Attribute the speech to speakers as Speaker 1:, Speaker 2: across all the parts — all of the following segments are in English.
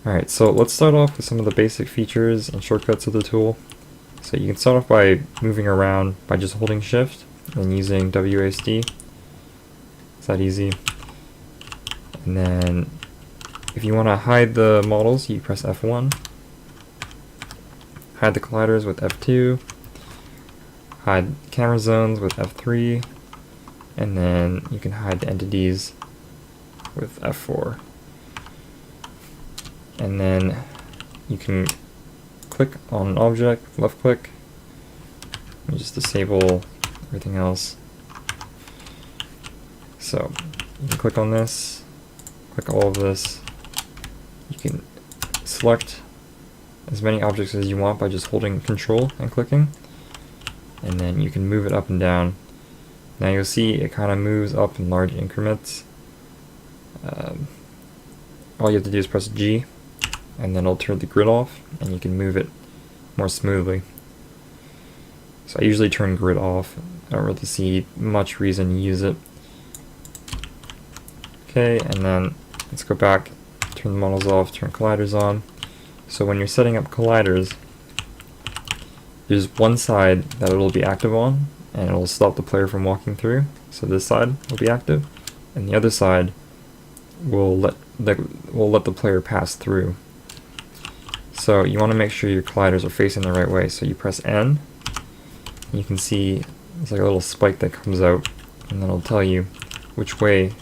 Speaker 1: Alright, so let's start off with some of the basic features and shortcuts of the tool. So you can start off by moving around by just holding shift and using WASD. It's that easy. And then if you want to hide the models, you press F1. Hide the colliders with F2. Hide camera zones with F3. And then you can hide the entities with F4. And then you can click on an object, left click, and just disable everything else. So you can click on this, click all of this. You can select as many objects as you want by just holding Control and clicking, and then you can move it up and down. Now you'll see it kind of moves up in large increments. All you have to do is press G, and then it'll turn the grid off, and you can move it more smoothly. So I usually turn grid off. I don't really see much reason to use it. Okay, and then let's go back, turn the models off, turn colliders on. So when you're setting up colliders, there's one side that it'll be active on, and it'll stop the player from walking through. So this side will be active, and the other side will let the player pass through. So you want to make sure your colliders are facing the right way. So you press N, and you can see it's like a little spike that comes out, and then it'll tell you which way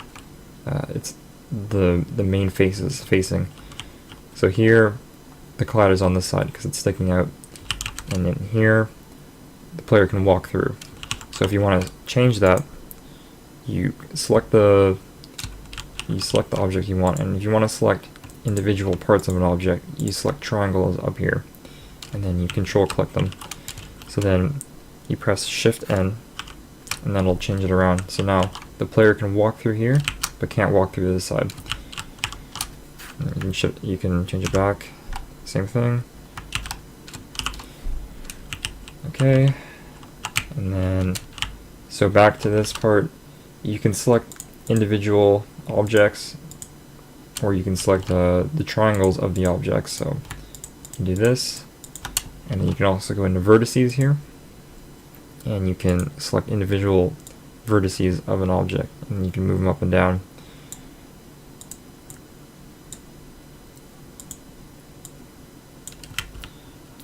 Speaker 1: it's the main face is facing. So here the collider's on this side because it's sticking out, and then here the player can walk through. So if you want to change that, you select the object you want, and if you want to select individual parts of an object, you select triangles up here, and then you control click them. So then you press Shift N, and then it'll change it around. So now the player can walk through here, but can't walk through this side. You can change it back. Same thing. Okay, and then so back to this part, you can select individual objects, or you can select the triangles of the objects. So you can do this, and then you can also go into vertices here, and you can select individual vertices of an object, and you can move them up and down.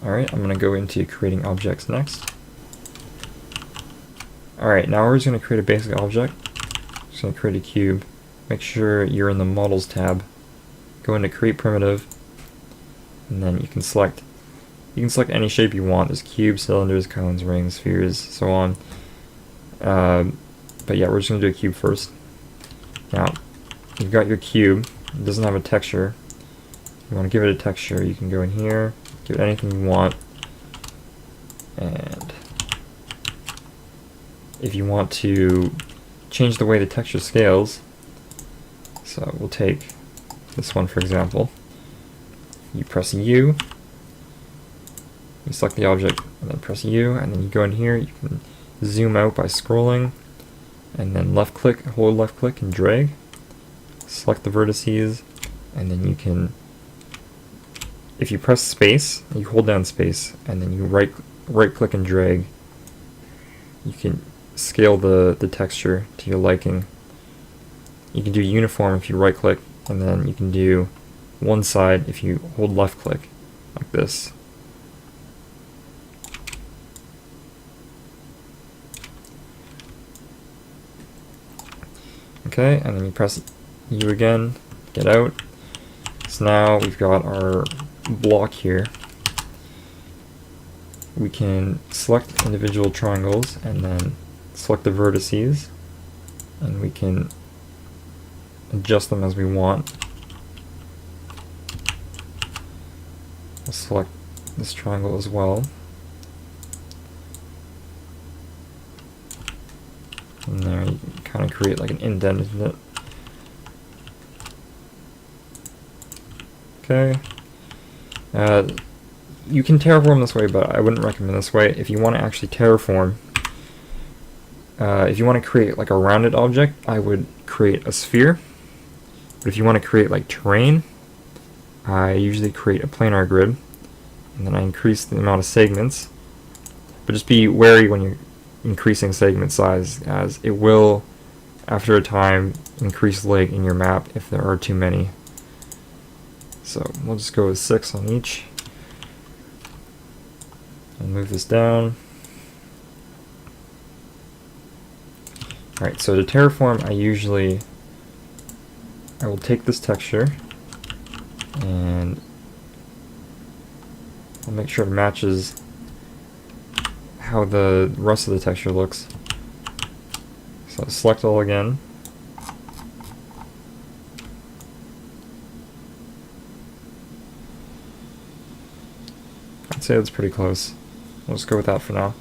Speaker 1: Alright, I'm going to go into creating objects next. Alright, now we're just going to create a basic object. Just going to create a cube. Make sure you're in the Models tab. Go into Create Primitive, and then you can select any shape you want. There's cubes, cylinders, cones, rings, spheres, so on. But yeah, we're just going to do a cube first. Now, you've got your cube. It doesn't have a texture. If you want to give it a texture, you can go in here, give it anything you want, and if you want to change the way the texture scales, so we'll take this one for example. You press U, you select the object, and then press U, and then you go in here, you can zoom out by scrolling, and then left click, hold left click and drag, select the vertices, and then you can, if you press space, you hold down space, and then you right click and drag, you can scale the texture to your liking. You can do uniform if you right click, and then you can do one side if you hold left click, like this. Okay, and then you press U again, get out. So now we've got our block here. We can select individual triangles and then select the vertices, and we can adjust them as we want. We'll select this triangle as well. And there you can kind of create like an indent, isn't it? Okay. You can terraform this way, but I wouldn't recommend this way. If you want to actually terraform, if you want to create like a rounded object, I would create a sphere. But if you want to create like terrain, I usually create a planar grid, and then I increase the amount of segments. But just be wary when you're increasing segment size, as it will, after a time, increase lag in your map if there are too many. So we'll just go with 6 on each. I'll move this down. Alright, so to terraform, I will take this texture and I'll make sure it matches how the rest of the texture looks. So select all again. I'd say that's pretty close. We'll just go with that for now.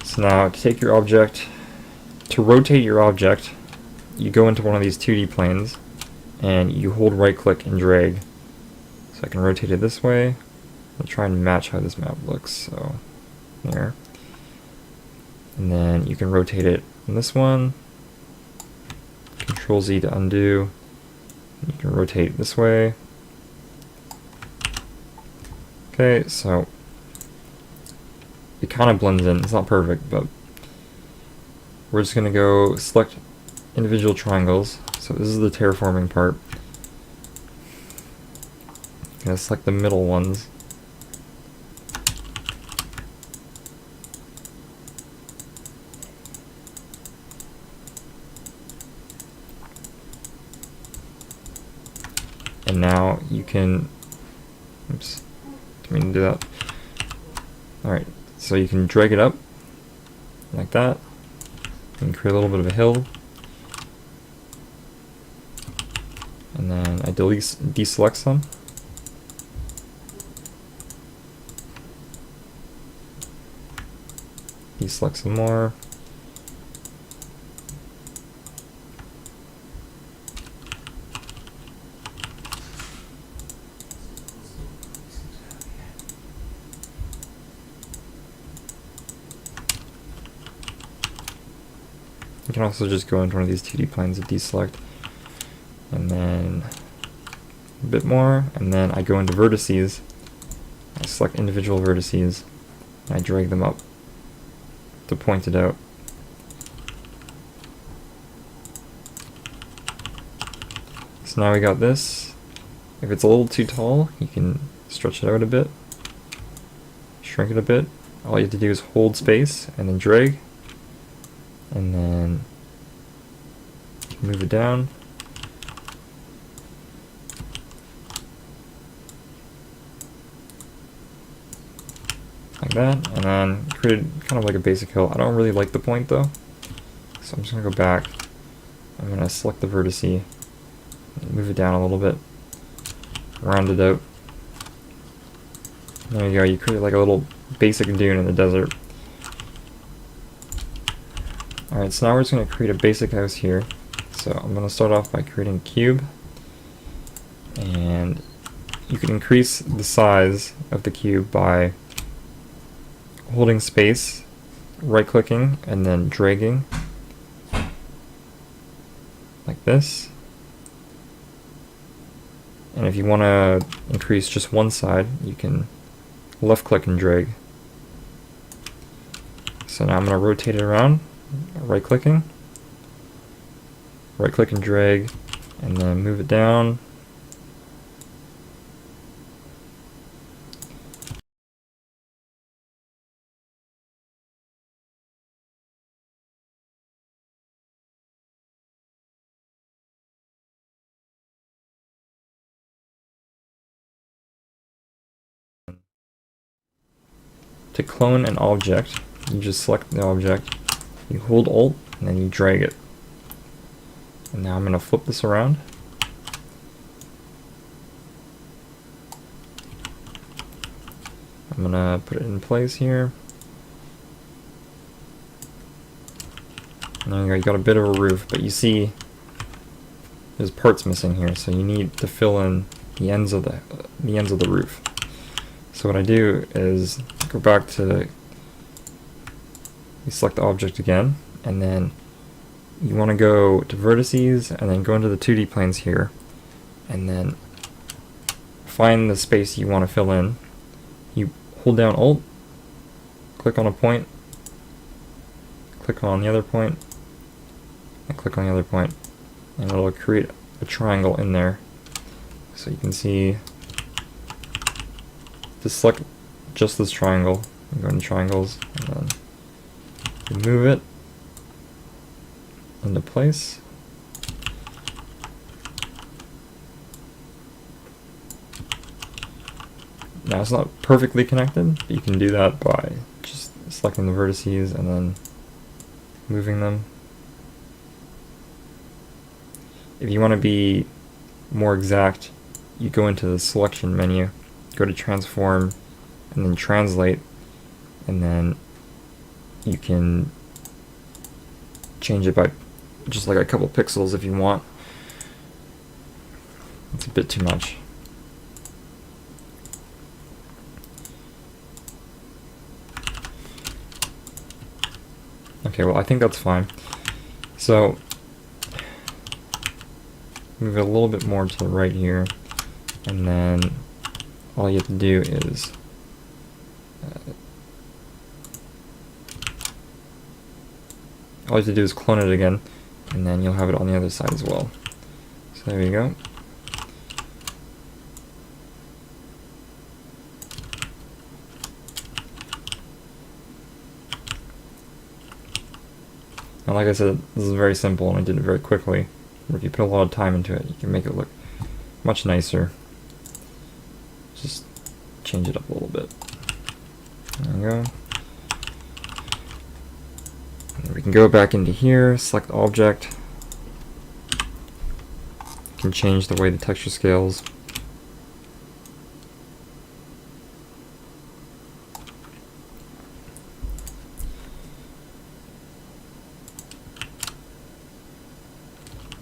Speaker 1: So now to take your object, to rotate your object, you go into one of these 2D planes and you hold right click and drag. So I can rotate it this way. I'll try and match how this map looks. So there. And then you can rotate it in this one. Control Z to undo. You can rotate it this way. Okay, so it kind of blends in. It's not perfect, but we're just going to go select individual triangles. So this is the terraforming part. I'm going to select the middle ones. And now you can, oops, didn't mean to do that. Alright, so you can drag it up like that. You can create a little bit of a hill. And then I deselect some. Deselect some more. You can also just go into one of these 2D planes and deselect, and then a bit more, and then I go into vertices. I select individual vertices, and I drag them up to point it out. So now we got this. If it's a little too tall, you can stretch it out a bit, shrink it a bit. All you have to do is hold space and then drag, and then move it down. Like that, and then create kind of like a basic hill. I don't really like the point though, so I'm just going to go back. I'm going to select the vertice, move it down a little bit, round it out. There you go, you create like a little basic dune in the desert. Alright, so now we're just going to create a basic house here. So I'm going to start off by creating a cube, and you can increase the size of the cube by holding space, right clicking, and then dragging like this. And if you want to increase just one side, you can left click and drag. So now I'm going to rotate it around, right clicking, right click and drag, and then move it down. To clone an object, you just select the object, you hold Alt, and then you drag it. And now I'm going to flip this around. I'm going to put it in place here. And there you go, you got a bit of a roof, but you see there's parts missing here, so you need to fill in the ends of the roof. So what I do is go back to, you select the object again, and then you want to go to vertices, and then go into the 2D planes here, and then find the space you want to fill in, you hold down Alt, click on a point, click on the other point, and click on the other point, and it'll create a triangle in there. So you can see, to select just this triangle, you go into triangles, and then you move it into place. Now it's not perfectly connected, but you can do that by just selecting the vertices and then moving them. If you want to be more exact, you go into the selection menu, go to transform, and then translate, and then you can change it by just like a couple pixels if you want. It's a bit too much. Okay, well, I think that's fine. So move it a little bit more to the right here, and then all you have to do is clone it again, and then you'll have it on the other side as well. So there you go. And like I said, this is very simple, and I did it very quickly. But if you put a lot of time into it, you can make it look much nicer. Just change it up a little bit. There we go. And we can go back into here, select object. You can change the way the texture scales.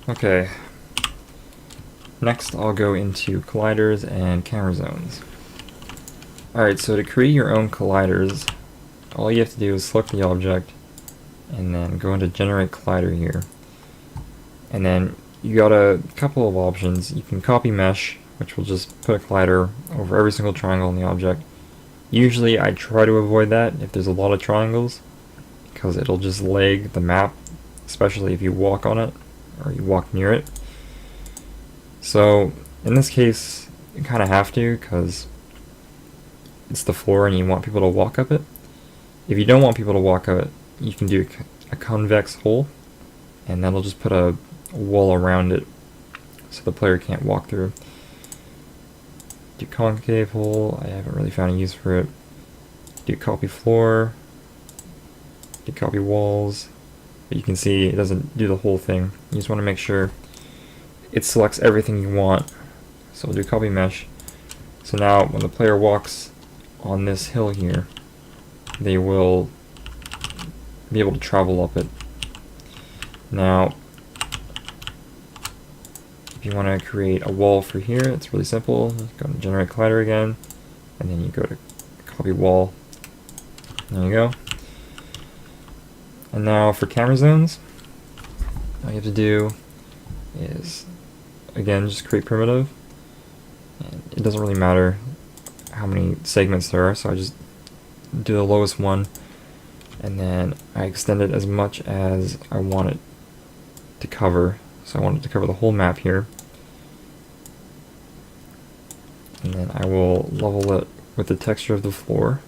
Speaker 1: Okay, next I'll go into colliders and camera zones. Alright, so to create your own colliders, all you have to do is select the object and then go into generate collider here. And then you got a couple of options. You can copy mesh, which will just put a collider over every single triangle in the object. Usually I try to avoid that if there's a lot of triangles, because it'll just lag the map, especially if you walk on it or you walk near it. So in this case, you kind of have to, because it's the floor and you want people to walk up it. If you don't want people to walk up it, you can do a convex hole, and that'll just put a wall around it so the player can't walk through. Do concave hole, I haven't really found a use for it. Do copy floor, do copy walls. But you can see it doesn't do the whole thing. You just want to make sure it selects everything you want. So we'll do copy mesh. So now when the player walks on this hill here, they will be able to travel up it. Now, if you want to create a wall for here, it's really simple. Go to generate collider again, and then you go to copy wall. There you go. And now for camera zones, all you have to do is, again, just create primitive. And it doesn't really matter how many segments there are, so I just do the lowest one, and then I extend it as much as I want it to cover. So I want it to cover the whole map here. And then I will level it with the texture of the floor.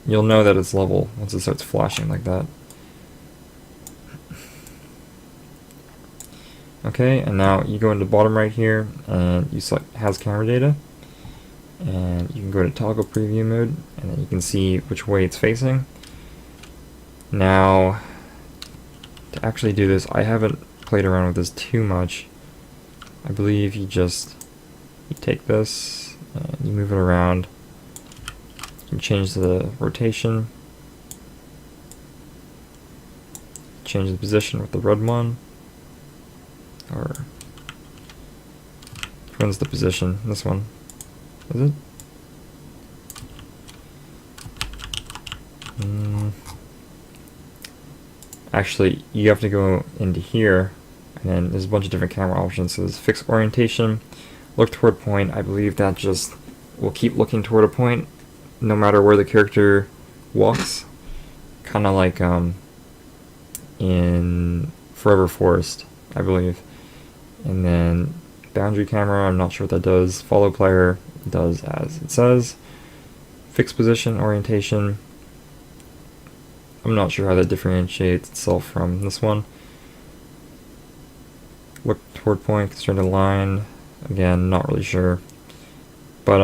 Speaker 1: You'll know that it's level once it starts flashing like that. Okay, and now you go into the bottom right here and you select has camera data, and you can go to toggle preview mode, and then you can see which way it's facing. Now, to actually do this, I haven't played around with this too much. I believe you take this and you move it around. You can change the rotation, change the position with the red one, or which one's the position? This one, is it? Actually, you have to go into here, and then there's a bunch of different camera options. So there's fixed orientation, look toward point. I believe that just will keep looking toward a point no matter where the character walks. Kind of like in Forever Forest, I believe. And then boundary camera, I'm not sure what that does. Follow player does as it says. Fixed position orientation, I'm not sure how that differentiates itself from this one. Look toward point, constrained line, again, not really sure. But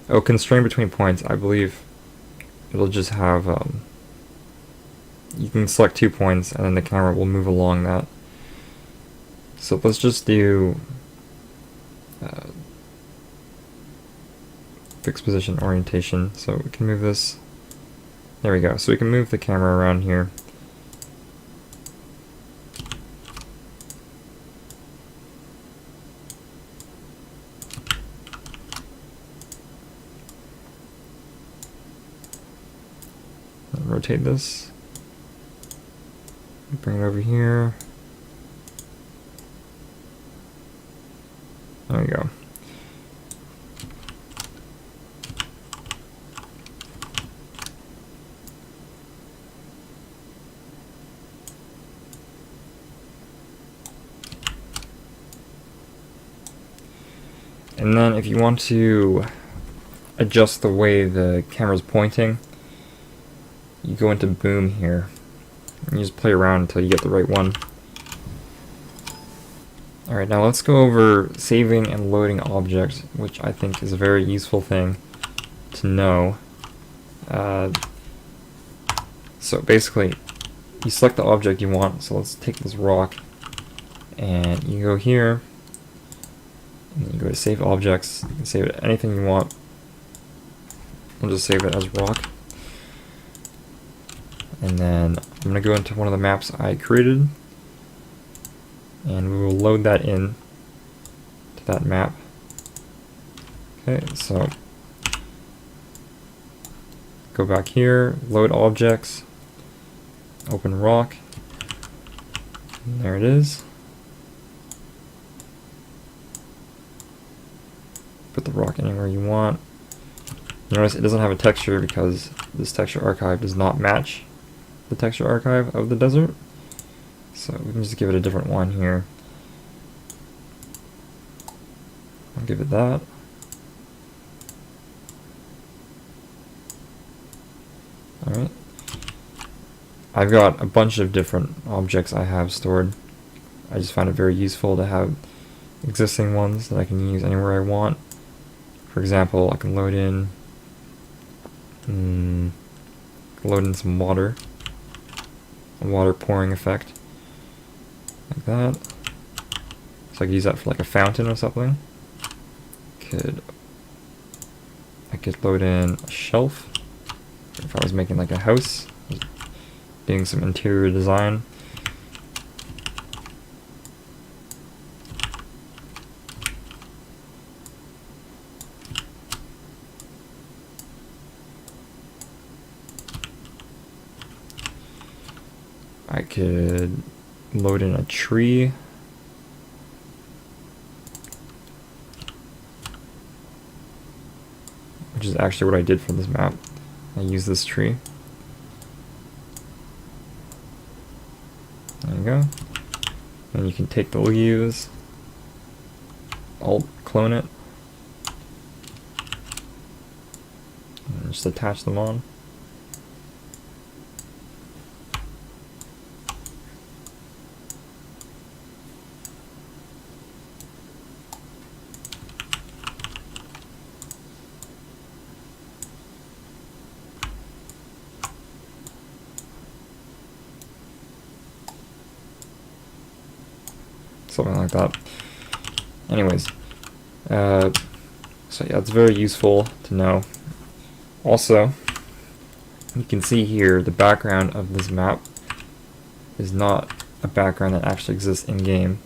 Speaker 1: oh, constraint between points, I believe it'll just have you can select 2 points and then the camera will move along that. So let's just do fixed position orientation. So we can move this. There we go. So we can move the camera around here. Rotate this. Bring it over here. There we go. And then if you want to adjust the way the camera's pointing, you go into boom here. And you just play around until you get the right one. Alright, now let's go over saving and loading objects, which I think is a very useful thing to know. So basically, you select the object you want. So let's take this rock, and you go here, and you go to save objects. You can save it anything you want. I'll just save it as rock. And then I'm going to go into one of the maps I created, and we will load that in to that map. Okay, so go back here, load objects, open rock, and there it is. Put the rock anywhere you want. Notice it doesn't have a texture because this texture archive does not match the texture archive of the desert. So we can just give it a different one here. I'll give it that. Alright. I've got a bunch of different objects I have stored. I just find it very useful to have existing ones that I can use anywhere I want. For example, I can load in some water. A water pouring effect. Like that. So I could use that for like a fountain or something. I could load in a shelf if I was making like a house, doing some interior design. I could load in a tree. Which is actually what I did for this map. I used this tree. There you go. And you can take the leaves, Alt clone it, and just attach them on. Something like that. Anyways, so yeah, it's very useful to know. Also, you can see here the background of this map is not a background that actually exists in game.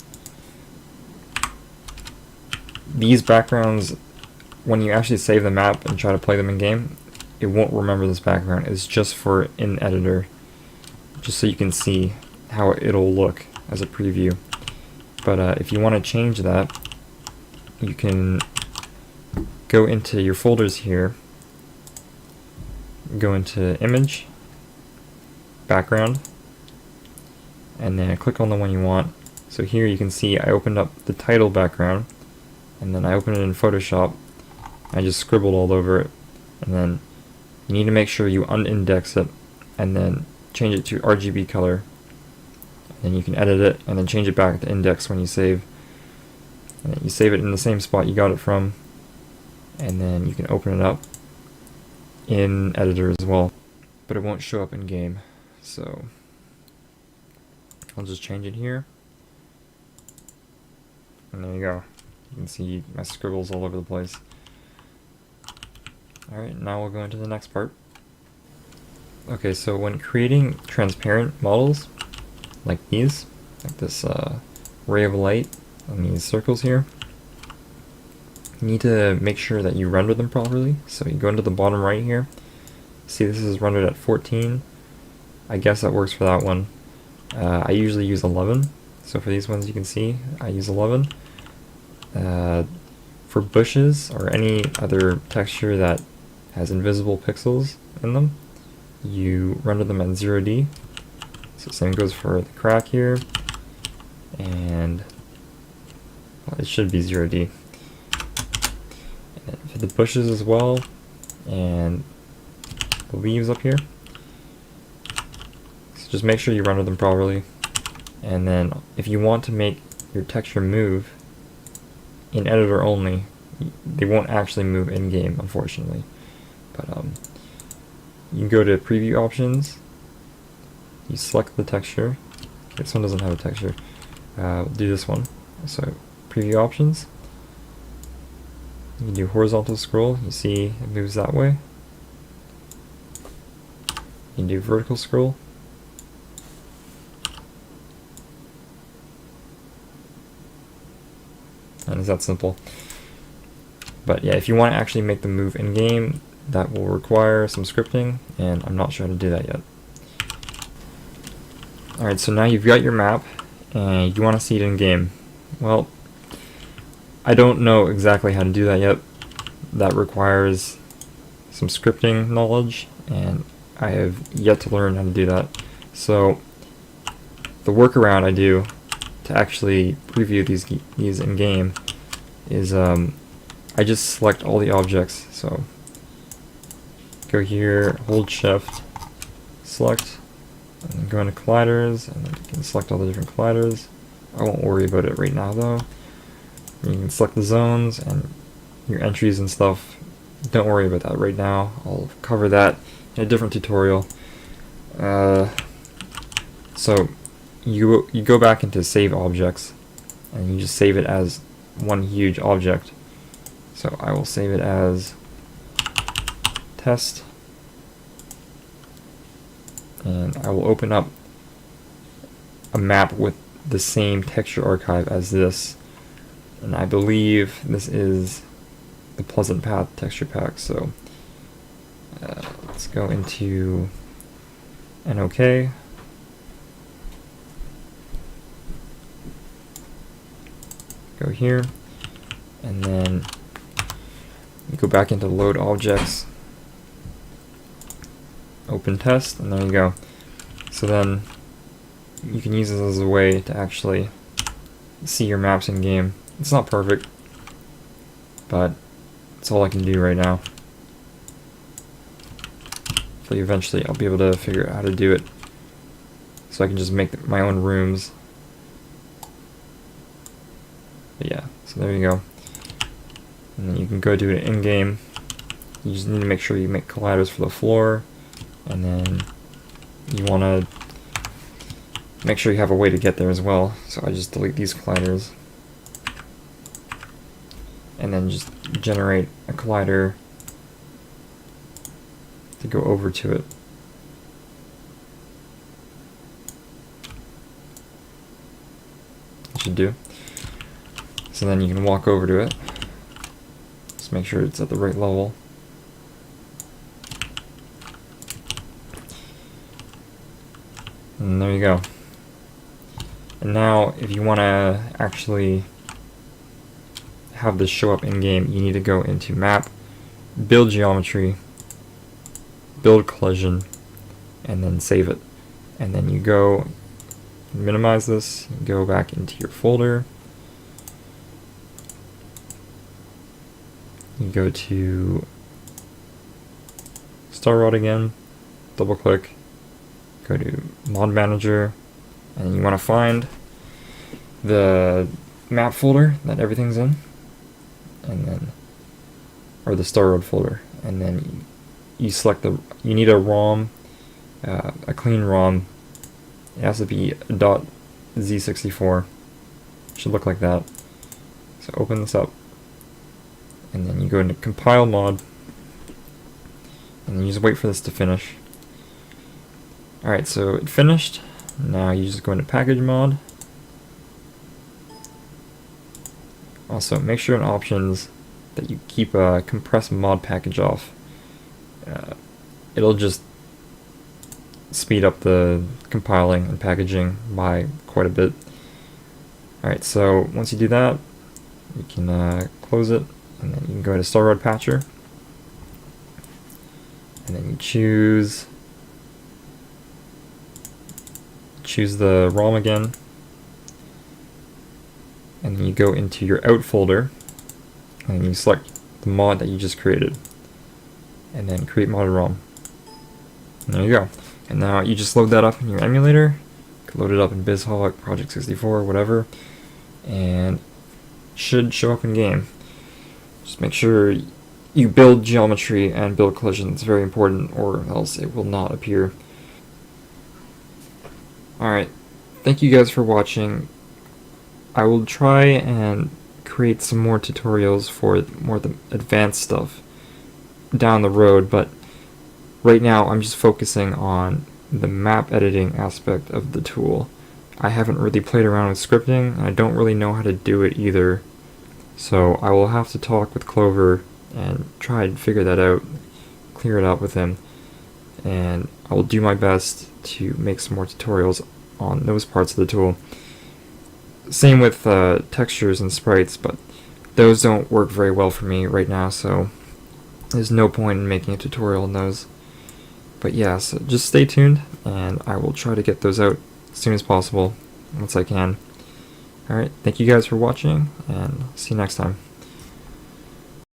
Speaker 1: These backgrounds, when you actually save the map and try to play them in game, it won't remember this background. It's just for in editor just so you can see how it'll look as a preview. But if you want to change that, you can go into your folders here, go into Image, Background, and then click on the one you want. So here you can see I opened up the title background, and then I opened it in Photoshop. I just scribbled all over it, and then you need to make sure you unindex it, and then change it to RGB color. And you can edit it, and then change it back to index when you save. And then you save it in the same spot you got it from, and then you can open it up in editor as well, but it won't show up in game. So I'll just change it here, and there you go. You can see my scribbles all over the place. Alright, now we'll go into the next part. Okay, so when creating transparent models like these, like this ray of light on these circles here, you need to make sure that you render them properly. So you go into the bottom right here. See, this is rendered at 14. I guess that works for that one. I usually use 11. So for these ones you can see, I use 11. For bushes or any other texture that has invisible pixels in them, you render them at 0D. So same goes for the crack here, and well, it should be 0D. And for the bushes as well, and the leaves up here. So just make sure you render them properly. And then if you want to make your texture move in editor only, they won't actually move in game, unfortunately. But you can go to preview options, you select the texture. Okay, this one doesn't have a texture. We'll do this one. So preview options, you can do horizontal scroll, you see it moves that way. You can do vertical scroll. And it's that simple. But yeah, if you want to actually make them move in game, that will require some scripting, and I'm not sure how to do that yet. Alright, so now you've got your map, and you want to see it in game. Well, I don't know exactly how to do that yet. That requires some scripting knowledge, and I have yet to learn how to do that. So the workaround I do to actually preview these in game is I just select all the objects. So go here, hold shift, select, and then go into colliders, and then you can select all the different colliders. I won't worry about it right now though. You can select the zones and your entries and stuff. Don't worry about that right now. I'll cover that in a different tutorial. So you go back into save objects, and you just save it as one huge object. So I will save it as test, and I will open up a map with the same texture archive as this, and I believe this is the Pleasant Path texture pack. So let's go into NOK. Go here, and then you go back into load objects, open test, and there you go. So then you can use this as a way to actually see your maps in game. It's not perfect, but it's all I can do right now. Hopefully eventually I'll be able to figure out how to do it, so I can just make my own rooms. But yeah, so there you go. And then you can go do it in game. You just need to make sure you make colliders for the floor, and then you want to make sure you have a way to get there as well. So I just delete these colliders, and then just generate a collider to go over to it. It should do. So then you can walk over to it. Just make sure it's at the right level. And there you go. And now, if you want to actually have this show up in game, you need to go into Map, Build Geometry, Build Collision, and then save it. And then you go minimize this, go back into your folder, you go to Star Rod again, double click, go to Mod Manager, and you want to find the map folder that everything's in, and then, or the Star Road folder, and then you select you need a ROM, a clean ROM. It has to be .z64. Should look like that. So open this up, and then you go into compile mod, and then you just wait for this to finish. Alright, so it finished. Now you just go into package mod. Also, make sure in options that you keep a compressed mod package off. It'll just speed up the compiling and packaging by quite a bit. Alright, so once you do that, you can close it, and then you can go to Star Road Patcher, and then you choose the ROM again, and then you go into your out folder, and you select the mod that you just created, and then create modded ROM. And there you go. And now you just load that up in your emulator. You can load it up in BizHawk, Project 64, whatever, and should show up in game. Just make sure you build geometry and build collision. It's very important, or else it will not appear. Alright, thank you guys for watching. I will try and create some more tutorials for more of the advanced stuff down the road, but right now I'm just focusing on the map editing aspect of the tool. I haven't really played around with scripting, and I don't really know how to do it either, so I will have to talk with Clover and try and figure that out, clear it up with him, and I will do my best to make some more tutorials on those parts of the tool. Same with textures and sprites, but those don't work very well for me right now, so there's no point in making a tutorial on those. But yeah, so just stay tuned, and I will try to get those out as soon as possible, once I can. Alright, thank you guys for watching, and see you next time.